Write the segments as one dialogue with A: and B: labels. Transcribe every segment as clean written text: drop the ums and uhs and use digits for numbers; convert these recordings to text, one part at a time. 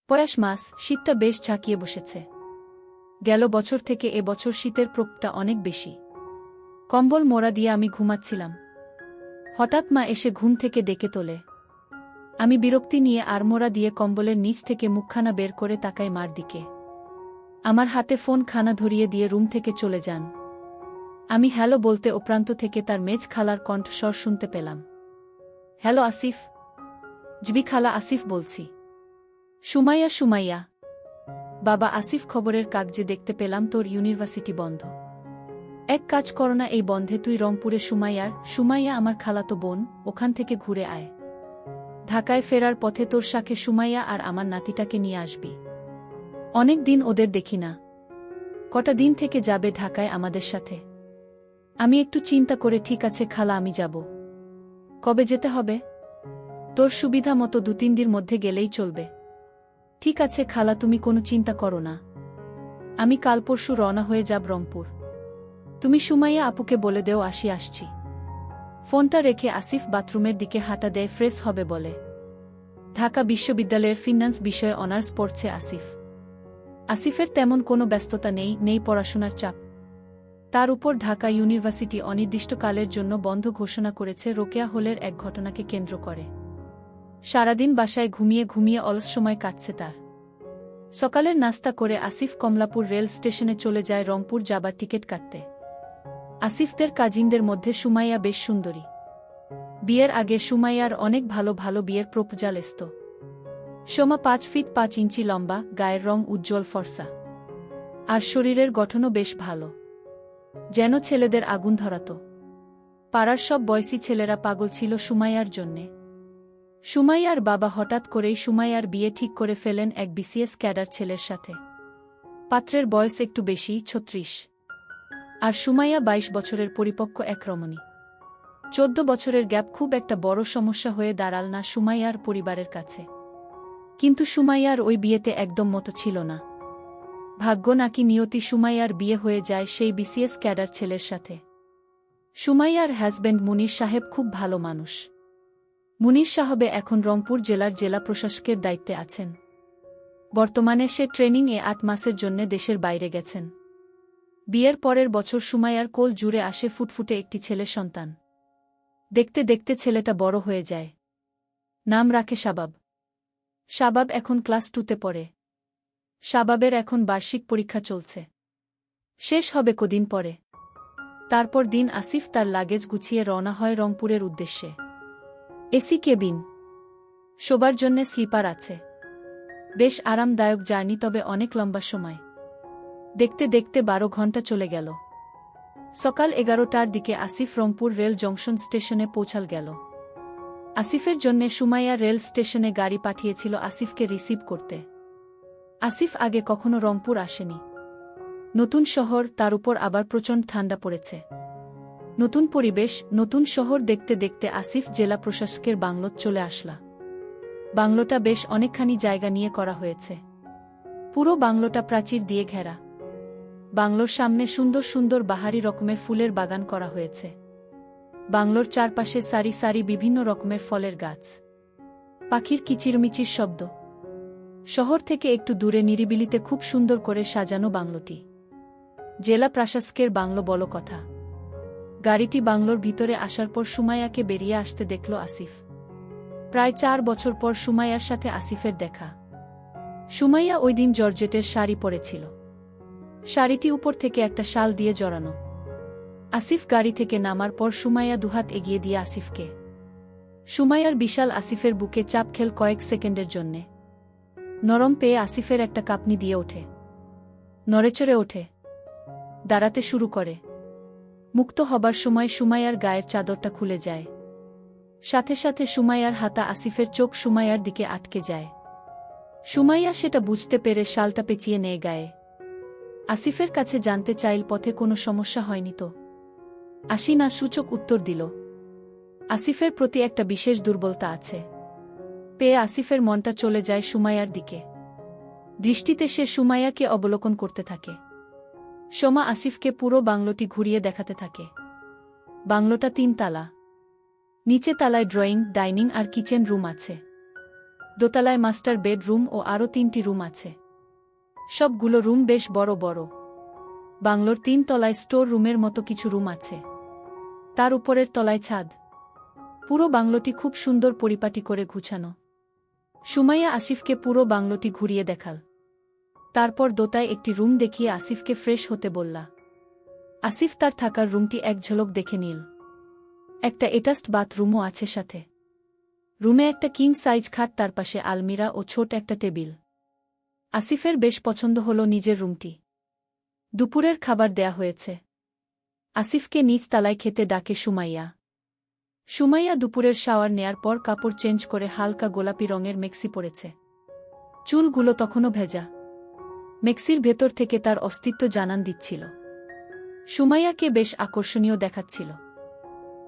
A: পয়াস মাস, শীতটা বেশ ঝাঁকিয়ে বসেছে। গেল বছর থেকে এ বছর শীতের প্রকোপটা অনেক বেশি। কম্বল মোড়া দিয়ে আমি ঘুমাচ্ছিলাম। হঠাৎ মা এসে ঘুম থেকে ডেকে তোলে। আমি বিরক্তি নিয়ে আড়মোড়া দিয়ে কম্বলের নিচ থেকে মুখখানা বের করে তাকাই মার দিকে। আমার হাতে ফোন খানা ধরিয়ে দিয়ে রুম থেকে চলে যান। আমি হ্যালো বলতে ও প্রান্ত থেকে তার মেজ খালার কণ্ঠস্বর শুনতে পেলাম। হ্যালো আসিফ। জবি খালা আসিফ বলছি। সুমাইয়া সুমাইয়া। বাবা আসিফ, খবরের কাগজে দেখতে পেলাম তোর ইউনিভার্সিটি বন্ধ। এক কাজ কর না, এই বন্ধে তুই রংপুরে সুমাইয়া আমার খালাতো বোন, ওখান থেকে ঘুরে আয়। ঢাকায় ফেরার পথে তোর সাথে সুমাইয়া আর আমার নাতিটাকে নিয়ে আসবি। অনেক দিন ওদের দেখি না। কটা দিন থেকে যাবে ঢাকায় আমাদের সাথে? আমি একটু চিন্তা করে ঠিক আছে খালা, আমি যাব। কবে যেতে হবে? তোর সুবিধা মতো 2-3 দিনের মধ্যে গেলেই চলবে। ঠিক আছে খালা, তুমি কোনো চিন্তা করো না। আমি কাল পরশু রওনা হয়ে যাব রংপুর। তুমি সুমাইয়া আপুকে বলে দেও আসছি। ফোনটা রেখে আসিফ বাথরুমের দিকে হাঁটা দেয় ফ্রেশ হবে বলে। ঢাকা বিশ্ববিদ্যালয়ের ফিন্যান্স বিষয়ে অনার্স পড়ছে আসিফ। আসিফের তেমন কোনো ব্যস্ততা নেই পড়াশোনার চাপ। তার উপর ঢাকা ইউনিভার্সিটি অনির্দিষ্টকালের জন্য বন্ধ ঘোষণা করেছে রোকেয়া হলের এক ঘটনাকে কেন্দ্র করে। সারাদিন বাসায় ঘুমিয়ে অলস সময় কাটছে তার। সকালের নাস্তা করে আসিফ কমলাপুর রেল স্টেশনে চলে যায় রংপুর যাবার টিকিট কাটতে। আসিফদের কাজিনদের মধ্যে সুমাইয়া বেশ সুন্দরী। বিয়ের আগে সুমাইয়ার অনেক ভালো বিয়ের প্রপোজাল এসত। সোমা 5 ফিট 5 ইঞ্চি লম্বা, গায়ের রং উজ্জ্বল ফর্সা। আর শরীরের গঠনও বেশ ভালো, যেন ছেলেদের আগুন ধরাত। পাড়ার সব বয়সী ছেলেরা পাগল ছিল সুমাইয়ার জন্যে। সুমাইয়ার বাবা হঠাৎ করেই সুমাইয়ার বিয়ে ঠিক করে ফেলেন এক বিসিএস ক্যাডার ছেলের সাথে। পাত্রের বয়স একটু বেশি, 36। আর সুমাইয়া 22 বছরের পরিপক্ক এক রমণী। 14 বছরের গ্যাপ খুব একটা বড় সমস্যা হয়ে দাঁড়াল না সুমাইয়ার পরিবারের কাছে। কিন্তু সুমাইয়ার ওই বিয়েতে একদম মতো ছিল না। ভাগ্য নাকি নিয়তি, সুমাইয়ার বিয়ে হয়ে যায় সেই বিসিএস ক্যাডার ছেলের সাথে। সুমাইয়ার হাজব্যান্ড মুনির সাহেব খুব ভালো মানুষ। মুনির সাহেব এখন রংপুর জেলার জেলা প্রশাসকের দায়িত্বে আছেন। বর্তমানে সে ট্রেনিংয়ে 8 মাসের জন্য দেশের বাইরে গেছেন। বিয়ের পরের বছর সুমাইয়ার কোল জুড়ে আসে ফুটফুটে একটি ছেলে সন্তান। দেখতে দেখতে ছেলেটা বড় হয়ে যায়। নাম রাখে শাবাব। শাবাব এখন ক্লাস 2তে পড়ে। শাবাবের এখন বার্ষিক পরীক্ষা চলছে, শেষ হবে কদিন পরে। তারপর দিন আসিফ তার লাগেজ গুছিয়ে রওনা হয় রংপুরের উদ্দেশ্যে। এসি কেবিন, শোবার জন্যে স্লিপার আছে। বেশ আরামদায়ক জার্নি, তবে অনেক লম্বা সময়। দেখতে দেখতে 12 ঘন্টা চলে গেল। সকাল 11টার দিকে আসিফ রংপুর রেল জংশন স্টেশনে পৌঁছাল গেল। আসিফের জন্যে সুমাইয়া রেল স্টেশনে গাড়ি পাঠিয়েছিল আসিফকে রিসিভ করতে। আসিফ আগে কখনো রংপুর আসেনি। নতুন শহর, তার উপর আবার প্রচণ্ড ঠান্ডা পড়েছে। নতুন পরিবেশ, নতুন শহর দেখতে দেখতে আসিফ জেলা প্রশাসকের বাংলোত চলে আসলা। বাংলোটা বেশ অনেকখানি জায়গা নিয়ে করা হয়েছে। পুরো বাংলোটা প্রাচীর দিয়ে ঘেরা। বাংলোর সামনে সুন্দর সুন্দর বাহারি রকমের ফুলের বাগান করা হয়েছে। বাংলোর চারপাশে সারি সারি বিভিন্ন রকমের ফলের গাছ। পাখির কিচিরমিচির শব্দ। শহর থেকে একটু দূরে নিরিবিলিতে খুব সুন্দর করে সাজানো বাংলোটি। জেলা প্রশাসকের বাংলো বলো কথা। গাড়িটি বাংলোর ভিতরে আসার পর সুমাইয়াকে বেরিয়ে আসতে দেখল আসিফ। প্রায় 4 বছর পর সুমাইয়ার সাথে আসিফের দেখা। সুমাইয়া ওই দিন জর্জেটের শাড়ি পরেছিল। শাড়িটি উপর থেকে একটা শাল দিয়ে জড়ানো। আসিফ গাড়ি থেকে নামার পর সুমাইয়া দুহাত এগিয়ে দিয়ে আসিফকে। সুমাইয়ার বিশাল আসিফের বুকে চাপ খেল কয়েক সেকেন্ডের জন্যে। নরম পেয়ে আসিফের একটা কাঁপনি দিয়ে ওঠে। নড়েচড়ে ওঠে, দাঁড়াতে শুরু করে। মুক্ত হবার সময় সুমাইয়ার গায়ের চাদরটা খুলে যায়। সাথে সাথে সুমাইয়ার হাতা আসিফের চোখ সুমাইয়ার দিকে আটকে যায়। সুমাইয়া সেটা বুঝতে পেরে শালটা পেঁচিয়ে নেয় গায়ে। আসিফের কাছে জানতে চাইল পথে কোনো সমস্যা হয়নি তো। আসি না সূচক উত্তর দিল। আসিফের প্রতি একটা বিশেষ দুর্বলতা আছে। পেয়ে আসিফের মনটা চলে যায় সুমাইয়ার দিকে। দৃষ্টিতে সে সুমাইয়াকে অবলোকন করতে থাকে। সোমা আসিফকে পুরো বাংলোটি ঘুরিয়ে দেখাতে থাকে। বাংলোটা 3 তালা। নিচে তালায় ড্রয়িং, ডাইনিং আর কিচেন রুম আছে। দোতলায় মাস্টার বেডরুম ও আরও 3টি রুম আছে। সবগুলো রুম বেশ বড় বড়। বাংলোর 3 তলায় স্টোর রুমের মতো কিছু রুম আছে। তার উপরের তলায় ছাদ। পুরো বাংলোটি খুব সুন্দর পরিপাটি করে গুছানো। সুমাইয়া আসিফকে পুরো বাংলোটি ঘুরিয়ে দেখাল। তারপর দোতায় একটি রুম দেখিয়ে আসিফকে ফ্রেশ হতে বললা। আসিফ তার থাকার রুমটি এক ঝলক দেখে নিল। একটা অ্যাটাচড বাথরুমও আছে সাথে। রুমে একটা কিং সাইজ খাট, তার পাশে আলমিরা ও ছোট একটা টেবিল। আসিফের বেশ পছন্দ হল নিজের রুমটি। দুপুরের খাবার দেয়া হয়েছে। আসিফকে নিচ তলায় খেতে ডাকে সুমাইয়া। সুমাইয়া দুপুরের শাওয়ার নেয়ার পর কাপড় চেঞ্জ করে হালকা গোলাপি রঙের মেক্সি পরেছে। চুলগুলো তখনও ভেজা। মেক্সির ভেতর থেকে তার অস্তিত্ব জানান দিচ্ছিল। সুমাইয়াকে বেশ আকর্ষণীয় দেখাচ্ছিল।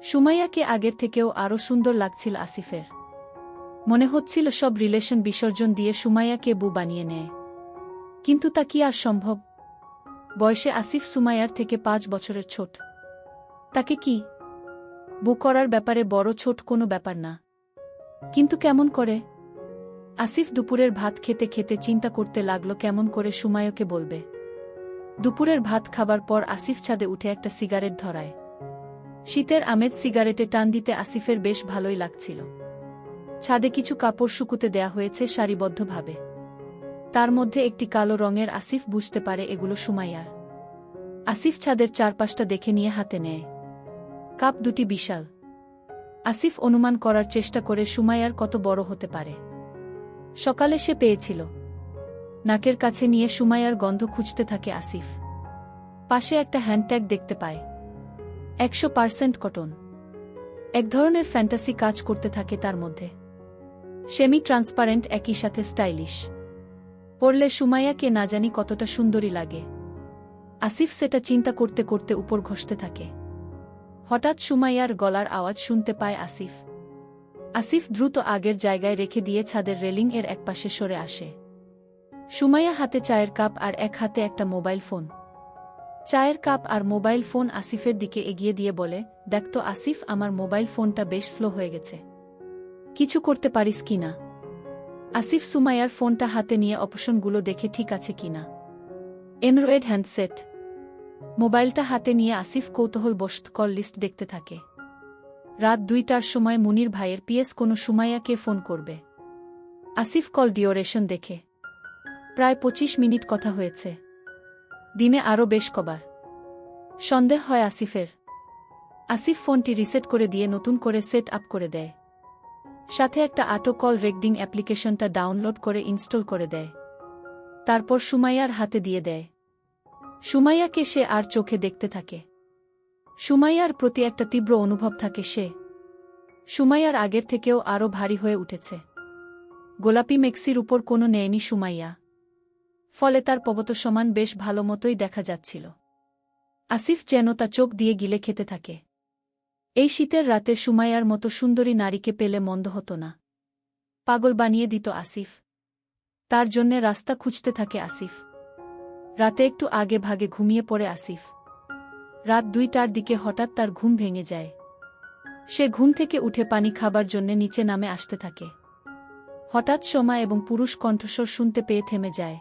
A: সুমাইয়াকে আগের থেকেও আরও সুন্দর লাগছিল আসিফের। মনে হচ্ছিল সব রিলেশন বিসর্জন দিয়ে সুমাইয়াকে বউ বানিয়ে নেয়। কিন্তু তা কি আর সম্ভব? বয়সে আসিফ সুমাইয়ার থেকে 5 বছরের ছোট। তাকে কি বউ করার ব্যাপারে বড় ছোট কোনো ব্যাপার না। কিন্তু কেমন করে? আসিফ দুপুরের ভাত খেতে খেতে চিন্তা করতে লাগল কেমন করে সুমাইয়াকে বলবে। দুপুরের ভাত খাবার পর আসিফ ছাদে উঠে একটা সিগারেট ধরায়। শীতের আমেজ সিগারেটে টান দিতে আসিফের বেশ ভালোই লাগছিল। ছাদে কিছু কাপড় শুকুতে দেয়া হয়েছে সারিবদ্ধভাবে। তার মধ্যে একটি কালো রঙের। আসিফ বুঝতে পারে এগুলো সুমাইয়ার। আসিফ ছাদের চারপাশটা দেখে নিয়ে হাতে নেয়। কাপ দুটি বিশাল। আসিফ অনুমান করার চেষ্টা করে সুমাইয়ার কত বড় হতে পারে। সকালে সে পেয়েছিল। নাকের কাছে নিয়ে সুমাইয়ার গন্ধ খুঁজতে থাকে আসিফ। পাশে একটা হ্যান্ডট্যাগ দেখতে পায়। 100% কটন। এক ধরনের ফ্যান্টাসি কাজ করতে থাকে তার মধ্যে। সেমি ট্রান্সপারেন্ট, একই সাথে স্টাইলিশ। পরলে সুমাইয়াকে না জানি কতটা সুন্দরী লাগে। আসিফ সেটা চিন্তা করতে করতে উপর ঘষতে থাকে। হঠাৎ সুমাইয়ার গলার আওয়াজ শুনতে পায় আসিফ। আসিফ দ্রুত আগের জায়গায় রেখে দিয়ে ছাদের রেলিং এর একপাশে সরে আসে। সুমাইয়া হাতে চায়ের কাপ আর এক হাতে একটা মোবাইল ফোন। চায়ের কাপ আর মোবাইল ফোন আসিফের দিকে এগিয়ে দিয়ে বলে, দেখ তো আসিফ, আমার মোবাইল ফোনটা বেশ স্লো হয়ে গেছে। কিছু করতে পারিস কিনা? আসিফ সুমাইয়ার ফোনটা হাতে নিয়ে অপশনগুলো দেখে ঠিক আছে কিনা। Android handset. মোবাইলটা হাতে নিয়ে আসিফ কৌতূহলবশ কল লিস্ট দেখতে থাকে। রাত 2টার সময় মুনির ভাইয়ের পিএস কোনো সুমাইয়াকে ফোন করবে। আসিফ কল ডিউরেশন দেখে প্রায় 25 মিনিট কথা হয়েছে। দিনে আরও বেশ কবার। সন্দেহ হয় আসিফের। আসিফ ফোনটি রিসেট করে দিয়ে নতুন করে সেট আপ করে দেয়। সাথে একটা অটো কল রেকর্ডিং অ্যাপ্লিকেশনটা ডাউনলোড করে ইনস্টল করে দেয়। তারপর সুমাইয়ার হাতে দিয়ে দেয়। সুমাইয়াকে সে আর চোখে দেখতে থাকে। সুমাইয়ার প্রতি একটা তীব্র অনুভব থাকে সে। সুমাইয়ার আগের থেকেও আরও ভারী হয়ে উঠেছে। গোলাপি মেক্সির উপর কোনো নেয়নি সুমাইয়া। ফলে তার পবতসমান বেশ ভালো মতোই দেখা যাচ্ছিল। আসিফ যেন তা চোখ দিয়ে গিলে খেতে থাকে। এই শীতের রাতে সুমাইয়ার মতো সুন্দরী নারীকে পেলে মন্দ হতো না। পাগল বানিয়ে দিত আসিফ। তার জন্যে রাস্তা খুঁজতে থাকে আসিফ। রাতে একটু আগে ভাগে ঘুমিয়ে পড়ে আসিফ। রাত 2টার দিকে হঠাৎ তার ঘুম ভেঙে যায়। সে ঘুম থেকে উঠে পানি খাবার জন্যে নিচে নামে আসতে থাকে। হঠাৎ সোমা এবং পুরুষ কণ্ঠস্বর শুনতে পেয়ে থেমে যায়।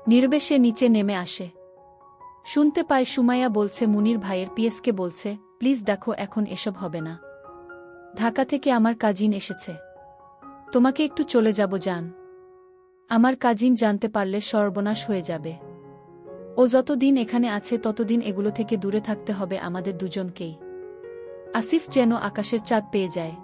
A: নীরবে সে নিচে নেমে আসে। শুনতে পায় সুমাইয়া বলছে মুনির ভাইয়ের পিএসকে বলছে, প্লিজ দেখো, এখন এসব হবে না। ঢাকা থেকে আমার কাজিন এসেছে। তোমাকে একটু চলে যাব জান। আমার কাজিন জানতে পারলে সর্বনাশ হয়ে যাবে। ও যতদিন এখানে আছে ততদিন এগুলো থেকে দূরে থাকতে হবে আমাদের দুজনকেই। আসিফ যেন আকাশের চাঁদ পেয়ে যায়।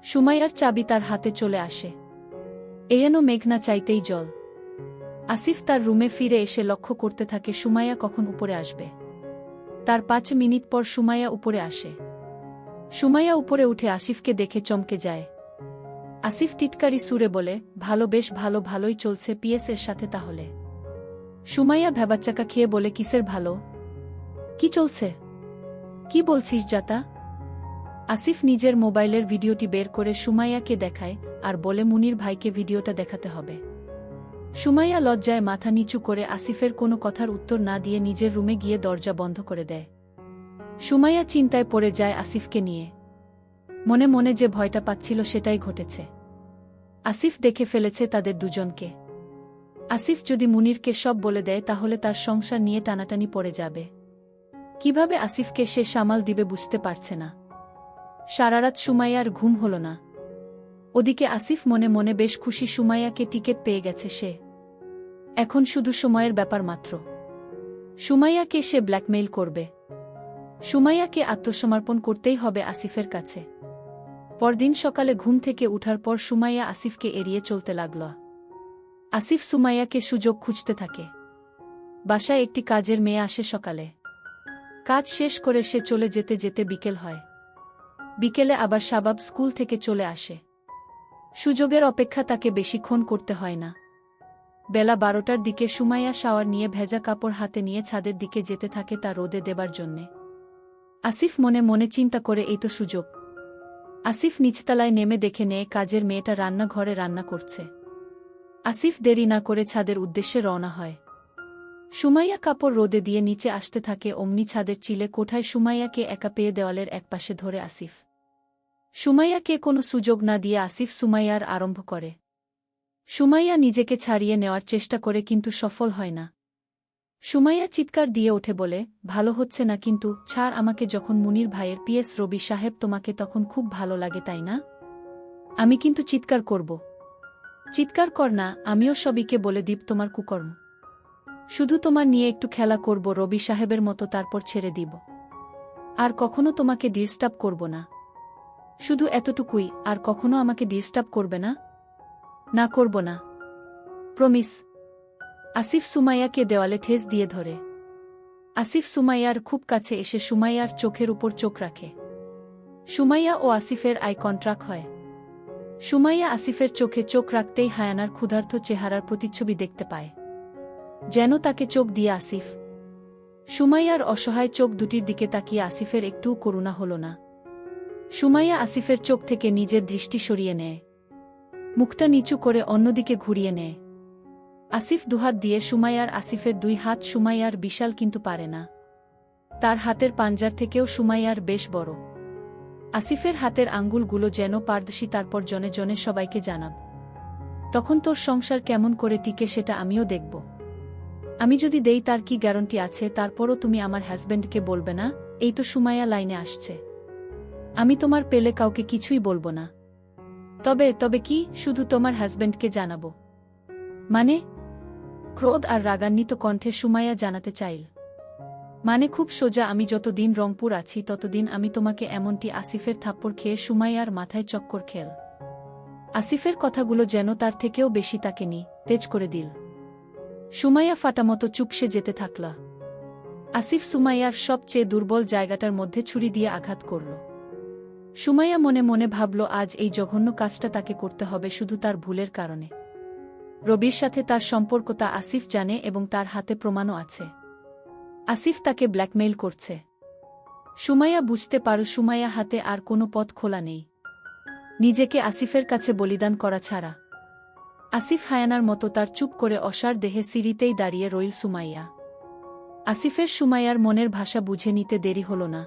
A: সুমাইয়ার চাবি তার হাতে চলে আসে। এহেন মেঘ না চাইতেই জল। আসিফ তার রুমে ফিরে এসে লক্ষ্য করতে থাকে সুমাইয়া কখন উপরে আসবে। তার 5 মিনিট পর সুমাইয়া উপরে আসে। সুমাইয়া উপরে উঠে আসিফকে দেখে চমকে যায়। আসিফ টিটকারি সুরে বলে, ভালো, বেশ ভালো, ভালোই চলছে পিএস এর সাথে তাহলে। সুমাইয়া ভ্যাবাচ্চাকা খেয়ে বলে, কিসের ভালো? কি চলছে? কি বলছিস জাতা? আসিফ নিজের মোবাইলের ভিডিওটি বের করে সুমাইয়াকে দেখায় আর বলে মুনির ভাইকে ভিডিওটা দেখাতে হবে। সুমাইয়া লজ্জায় মাথা নিচু করে আসিফের কোনো কথার উত্তর না দিয়ে নিজের রুমে গিয়ে দরজা বন্ধ করে দেয়। সুমাইয়া চিন্তায় পড়ে যায় আসিফকে নিয়ে। মনে মনে যে ভয়টা পাচ্ছিল সেটাই ঘটেছে। আসিফ দেখে ফেলেছে তাদের দুজনকে। আসিফ যদি মুনিরকে সব বলে দেয় তাহলে তার সংসার নিয়ে টানাটানি পড়ে যাবে। কিভাবে আসিফকে সে সামাল দিবে বুঝতে পারছে না। সারারাত সুমাইয়ার ঘুম হল না। ওদিকে আসিফ মনে মনে বেশ খুশি, সুমাইয়াকে টিকেট পেয়ে গেছে সে। এখন শুধু সময়ের ব্যাপার মাত্র। সুমাইয়াকে সে ব্ল্যাকমেইল করবে। সুমাইয়াকে আত্মসমর্পণ করতেই হবে আসিফের কাছে। পরদিন সকালে ঘুম থেকে উঠার পর সুমাইয়া আসিফকে এড়িয়ে চলতে লাগল। আসিফ সুমাইয়াকে সুযোগ খুঁজতে থাকে। বাসায় একটি কাজের মেয়ে আসে সকালে। কাজ শেষ করে সে চলে যেতে যেতে বিকেল হয়। বিকেলে আবার শাবাব স্কুল থেকে চলে আসে। সুযোগের অপেক্ষা তাকে বেশিক্ষণ করতে হয় না। বেলা 12টার দিকে সুমাইয়া শাওয়ার নিয়ে ভেজা কাপড় হাতে নিয়ে ছাদের দিকে যেতে থাকে তা রোদে দেবার জন্যে। আসিফ মনে মনে চিন্তা করে, এই তো সুযোগ। আসিফ নিচতলায় নেমে দেখে নেয় কাজের মেয়েটা রান্নাঘরে রান্না করছে। আসিফ দেরি না করে ছাদের উদ্দেশ্যে রওনা হয়। সুমাইয়া কাপড় রোদে দিয়ে নিচে আসতে থাকে, অমনি ছাদের চিলে কোঠায় সুমাইয়াকে একা পেয়ে দেওয়ালের একপাশে ধরে আসিফ। সুমাইয়াকে কোনো সুযোগ না দিয়ে আসিফ সুমাইয়ার আরম্ভ করে। সুমাইয়া নিজেকে ছাড়িয়ে নেওয়ার চেষ্টা করে কিন্তু সফল হয় না। সুমাইয়া চিৎকার দিয়ে ওঠে, বলে, ভালো হচ্ছে না কিন্তু, ছাড় আমাকে। যখন মুনির ভাইয়ের পিএস রবি সাহেব তোমাকে তখন খুব ভালো লাগে তাই না? আমি কিন্তু চিৎকার করব। চিৎকার কর না, আমিও সবিকে বলে দিব তোমার কুকর্ম। শুধু তোমার নিয়ে একটু খেলা করব রবি সাহেবের মতো, তারপর ছেড়ে দিব। আর কখনো তোমাকে ডিস্টার্ব করব না। শুধু এতটুকুই, আর কখনো আমাকে ডিস্টার্ব করবে না? না, করব না, প্রমিস। আসিফ সুমাইয়াকে দেওয়ালে ঠেস দিয়ে ধরে। আসিফ সুমাইয়ার খুব কাছে এসে সুমাইয়ার চোখের উপর চোখ রাখে। সুমাইয়া ও আসিফের আই কন্ট্রাক্ট হয়। সুমাইয়া আসিফের চোখে চোখ রাখতেই হায়ানার ক্ষুধার্ত চেহারার প্রতিচ্ছবি দেখতে পায়। যেন তাকে চোখ দিয়ে আসিফ। সুমাইয়ার অসহায় চোখ দুটির দিকে তাকিয়ে আসিফের একটুও করুণা হল না। সুমাইয়া আসিফের চোখ থেকে নিজের দৃষ্টি সরিয়ে নেয়। মুখটা নিচু করে অন্যদিকে ঘুরিয়ে নেয়। আসিফ দুহাত দিয়ে সুমাইয়ার, আসিফের দুই হাত সুমাইয়ার বিশাল কিন্তু পারে না। তার হাতের পাঞ্জার থেকেও সুমাইয়ার বেশ বড়। আসিফের হাতের আঙ্গুলগুলো যেন পারদর্শী। তারপর জনে জনে সবাইকে জানাব। তখন তোর সংসার কেমন করে টিকে সেটা আমিও দেখব। আমি যদি দেই তার কি গ্যারান্টি আছে? তারপরও তুমি আমার হাজব্যান্ডকে বলবে না? এই তো সুমাইয়া লাইনে আসছে। আমি তোমার পেলে কাউকে কিছুই বলবো না। তবে কি? শুধু তোমার হাজব্যান্ডকে জানাবো মানে? ক্রোধ আর রাগান্বিত কণ্ঠে সুমাইয়া জানাতে চাইল। মানে খুব সোজা, আমি যতদিন রংপুর আছি ততদিন আমি তোমাকে এমনটি। আসিফের থাপ্পড় খেয়ে সুমাইয়ার মাথায় চক্কর খেল। আসিফের কথাগুলো যেন তার থেকেও বেশি তাকে তেজ করে দিল। সুমাইয়া ফাটামতো চুপসে যেতে থাকল। আসিফ সুমাইয়ার সবচেয়ে দুর্বল জায়গাটার মধ্যে ছুরি দিয়ে আঘাত করল। সুমাইয়া মনে মনে ভাবল, আজ এই জঘন্য কাজটা তাকে করতে হবে শুধু তার ভুলের কারণে। রবির সাথে তার সম্পর্ক তা আসিফ জানে এবং তার হাতে প্রমাণও আছে। আসিফ তাকে ব্ল্যাকমেইল করছে। সুমাইয়া বুঝতে পারল সুমাইয়া হাতে আর কোনো পথ খোলা নেই নিজেকে আসিফের কাছে বলিদান করা ছাড়া। আসিফ হায়ানার মতো তার চুপ করে অসার দেহে সিঁড়িতেই দাঁড়িয়ে রইল সুমাইয়া। আসিফের সুমাইয়ার মনের ভাষা বুঝে নিতে দেরি হল না।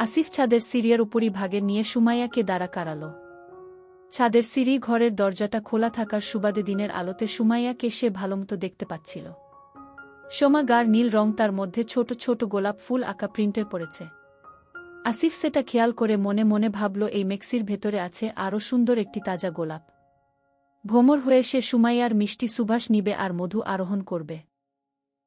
A: আসিফ ছাদের সিঁড়ির উপরই ভাগে নিয়ে সুমাইয়াকে দাঁড়া করাল। ছাদের সিঁড়ি ঘরের দরজাটা খোলা থাকার সুবাদে দিনের আলোতে সুমাইয়াকে সে ভালোমতো দেখতে পাচ্ছিল। সোমা গার নীল রং, তার মধ্যে ছোট ছোট গোলাপ ফুল আঁকা প্রিন্টের পড়েছে। আসিফ সেটা খেয়াল করে মনে মনে ভাবল, এই মেক্সির ভেতরে আছে আরও সুন্দর একটি তাজা গোলাপ। ভ্রমর হয়ে সে সুমাইয়ার মিষ্টি সুবাস নিবে আর মধু আরোহণ করবে।